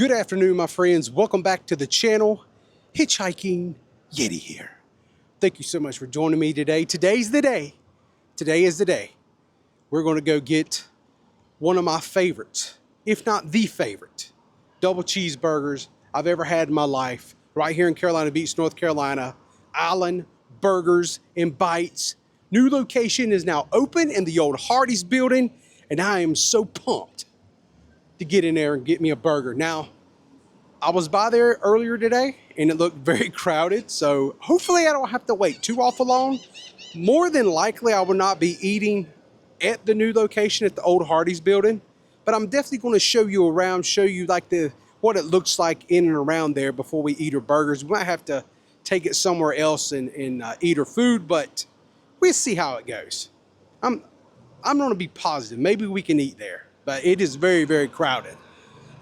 Good afternoon, my friends. Welcome back to the channel. Hitchhiking Yeti here. Thank you so much for joining me today. Today's the day. Today is the day. We're going to go get one of my favorites, if not the favorite, double cheeseburgers I've ever had in my life. Right here in Carolina Beach, North Carolina. Island Burgers and Bites. New location is now open in the old Hardees building, and I am so pumped to get in there and get me a burger. Now, I was by there earlier today and it looked very crowded, so hopefully I don't have to wait too awful long. More than likely, I will not be eating at the new location at the old Hardees building, but I'm definitely going to show you around, show you like what it looks like in and around there before we eat our burgers. We might have to take it somewhere else and eat our food, but we'll see how it goes. I'm going to be positive. Maybe we can eat there. But it is very, very crowded.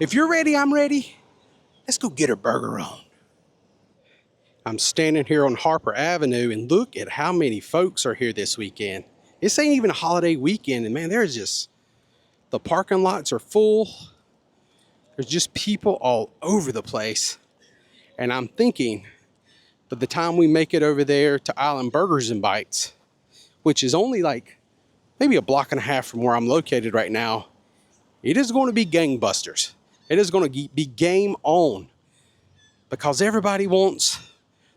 If you're ready, I'm ready. Let's go get a burger on. I'm standing here on Harper Avenue, and look at how many folks are here this weekend. This ain't even a holiday weekend, and man, there's just, the parking lots are full. There's just people all over the place. And I'm thinking, by the time we make it over there to Island Burgers and Bites, which is only like maybe a block and a half from where I'm located right now, it is going to be gangbusters. It is going to be game on because everybody wants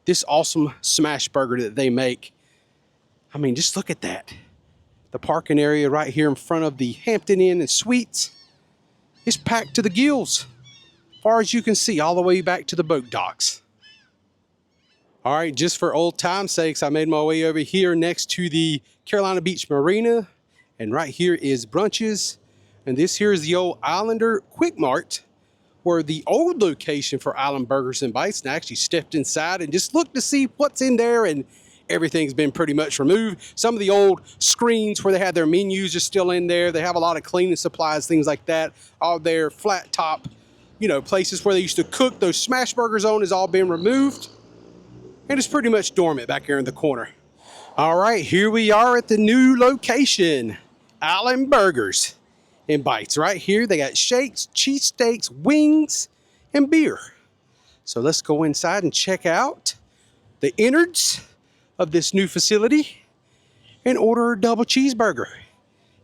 this awesome smash burger that they make. I mean, just look at that. The parking area right here in front of the Hampton Inn and Suites is packed to the gills, as far as you can see, all the way back to the boat docks. All right, just for old time's sakes, I made my way over here next to the Carolina Beach Marina, and right here is Brunches. And this here is the old Islander Quick Mart, where the old location for Island Burgers and Bites. And I actually stepped inside and just looked to see what's in there, and everything's been pretty much removed. Some of the old screens where they had their menus are still in there. They have a lot of cleaning supplies, things like that. All their flat top, places where they used to cook those smash burgers on has all been removed. And it's pretty much dormant back here in the corner. All right, here we are at the new location, Island Burgers and Bites. Right here, they got shakes, cheesesteaks, wings, and beer. So let's go inside and check out the innards of this new facility and order a double cheeseburger.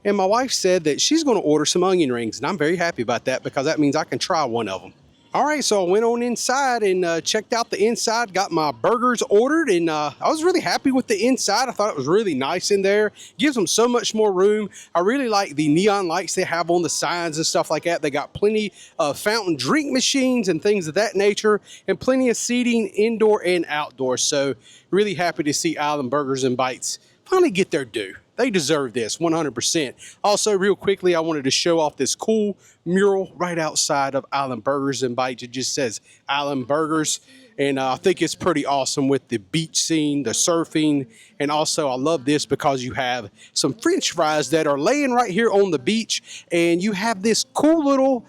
And my wife said that she's going to order some onion rings, and I'm very happy about that because that means I can try one of them. All right, so I went on inside and checked out the inside, got my burgers ordered, and I was really happy with the inside. I thought it was really nice in there. Gives them so much more room. I really like the neon lights they have on the signs and stuff like that. They got plenty of fountain drink machines and things of that nature, and plenty of seating indoor and outdoor. So really happy to see Island Burgers and Bites finally get their due. They deserve this 100%. Also, real quickly, I wanted to show off this cool mural right outside of Island Burgers and Bites. It just says Island Burgers, and I think it's pretty awesome with the beach scene, the surfing, and also I love this because you have some French fries that are laying right here on the beach, and you have this cool little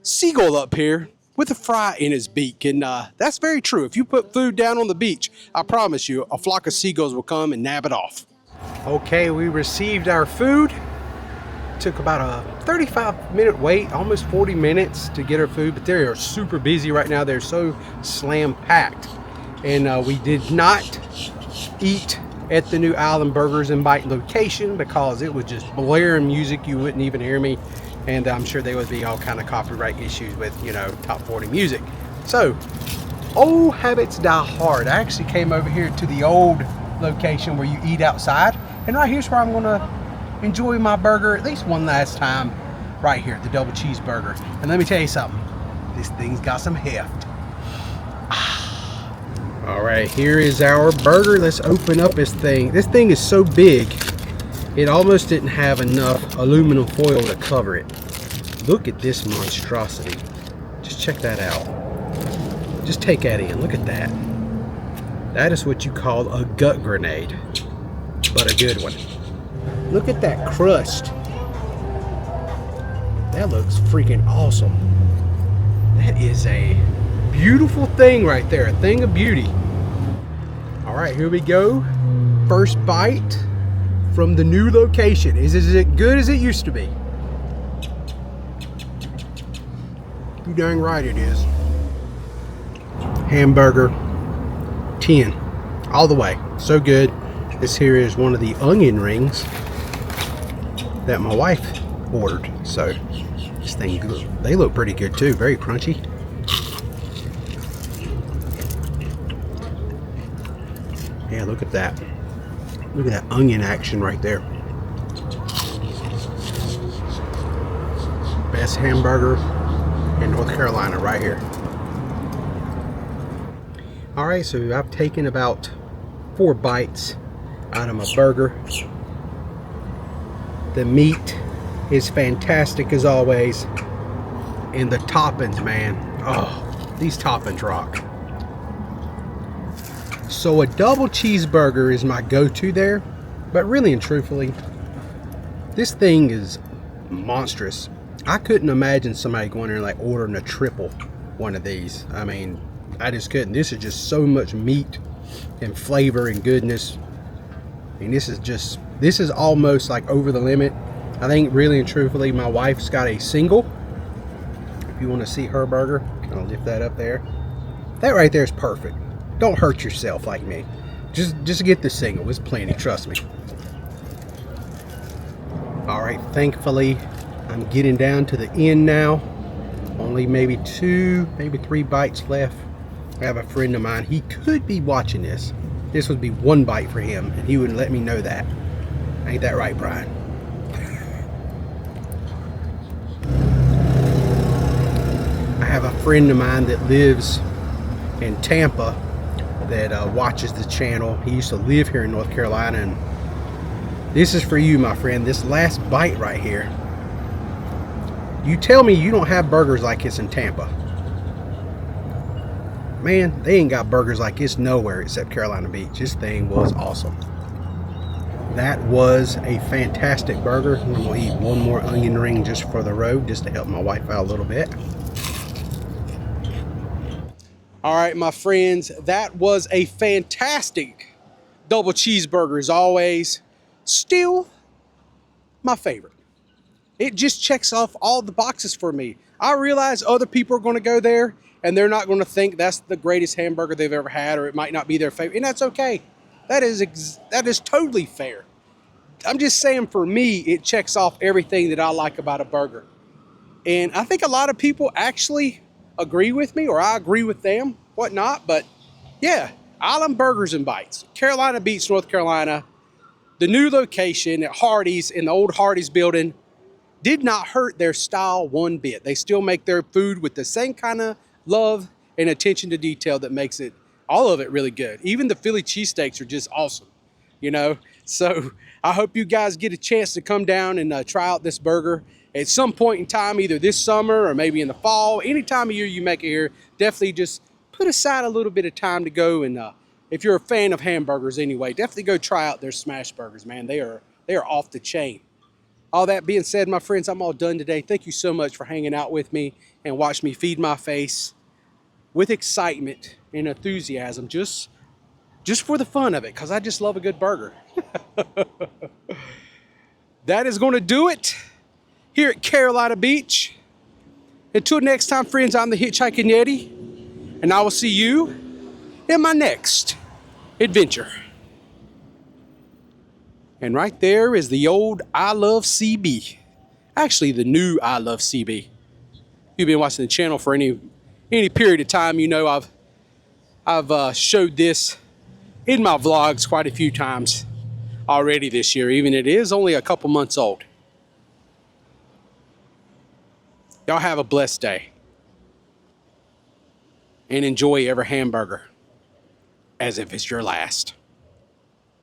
seagull up here with a fry in his beak, and that's very true. If you put food down on the beach, I promise you, a flock of seagulls will come and nab it off. Okay, we received our food. Took about a 35-minute wait, almost 40 minutes to get our food, but they are super busy right now. They're so slam-packed. And we did not eat at the new Island Burgers and Bite location because it was just blaring music. You wouldn't even hear me. And I'm sure there would be all kind of copyright issues with, top 40 music. So, old habits die hard. I actually came over here to the old location where you eat outside, and right here's where I'm gonna enjoy my burger at least one last time. Right here, the double cheeseburger. And let me tell you something, this thing's got some heft. All right, here is our burger. Let's open up this thing. This thing is so big it almost didn't have enough aluminum foil to cover it. Look at this monstrosity. Just check that out. Just take that in. Look at that. That is what you call a gut grenade, but a good one. Look at that crust. That looks freaking awesome. That is a beautiful thing right there, a thing of beauty. All right, here we go. First bite from the new location. Is it as good as it used to be? You dang right it is. Hamburger 10 all the way. So good. This here is one of the onion rings that my wife ordered. So this thing, they look pretty good too. Very crunchy. Yeah, look at that. Look at that onion action right there. Best hamburger in North Carolina right here. Alright, so I've taken about 4 bites out of my burger. The meat is fantastic as always. And the toppings, man. Oh, these toppings rock. So a double cheeseburger is my go-to there. But really and truthfully, this thing is monstrous. I couldn't imagine somebody going there and like ordering a triple one of these. I mean, I just couldn't. This is just so much meat and flavor and goodness. I mean, this is almost like over the limit. I think really and truthfully, my wife's got a single. If you want to see her burger, I'll lift that up there. That right there is perfect. Don't hurt yourself like me. Just get the single. It's plenty, trust me. All right, thankfully, I'm getting down to the end now. Only maybe 2, maybe 3 bites left. I have a friend of mine. He could be watching this. This would be 1 bite for him, and he wouldn't let me know that. Ain't that right, Brian? I have a friend of mine that lives in Tampa that watches the channel. He used to live here in North Carolina, and this is for you, my friend. This last bite right here. You tell me you don't have burgers like this in Tampa. Man, they ain't got burgers like this nowhere except Carolina Beach. This thing was awesome. That was a fantastic burger. I'm gonna eat 1 more onion ring just for the road, just to help my wife out a little bit. All right, my friends, that was a fantastic double cheeseburger as always. Still my favorite. It just checks off all the boxes for me. I realize other people are going to go there and they're not going to think that's the greatest hamburger they've ever had, or it might not be their favorite, and that's okay. That is totally fair. I'm just saying, for me, it checks off everything that I like about a burger. And I think a lot of people actually agree with me, or I agree with them, whatnot. But yeah, Island Burgers and Bites, Carolina Beach, North Carolina. The new location at Hardees, in the old Hardees building, did not hurt their style one bit. They still make their food with the same kind of love and attention to detail that makes it, all of it, really good. Even the Philly cheesesteaks are just awesome, you know? So I hope you guys get a chance to come down and try out this burger at some point in time, either this summer or maybe in the fall. Any time of year you make it here, definitely just put aside a little bit of time to go. And if you're a fan of hamburgers anyway, definitely go try out their smash burgers, man. They are off the chain. All that being said, my friends, I'm all done today. Thank you so much for hanging out with me and watch me feed my face with excitement and enthusiasm, just for the fun of it, because I just love a good burger. That is going to do it here at Carolina Beach. Until next time, friends, I'm the Hitchhiking Yeti, and I will see you in my next adventure. And right there is the old I Love CB. Actually, the new I Love CB. If you've been watching the channel for any period of time, you know I've showed this in my vlogs quite a few times already this year, even it is only a couple months old. Y'all have a blessed day. And enjoy every hamburger as if it's your last.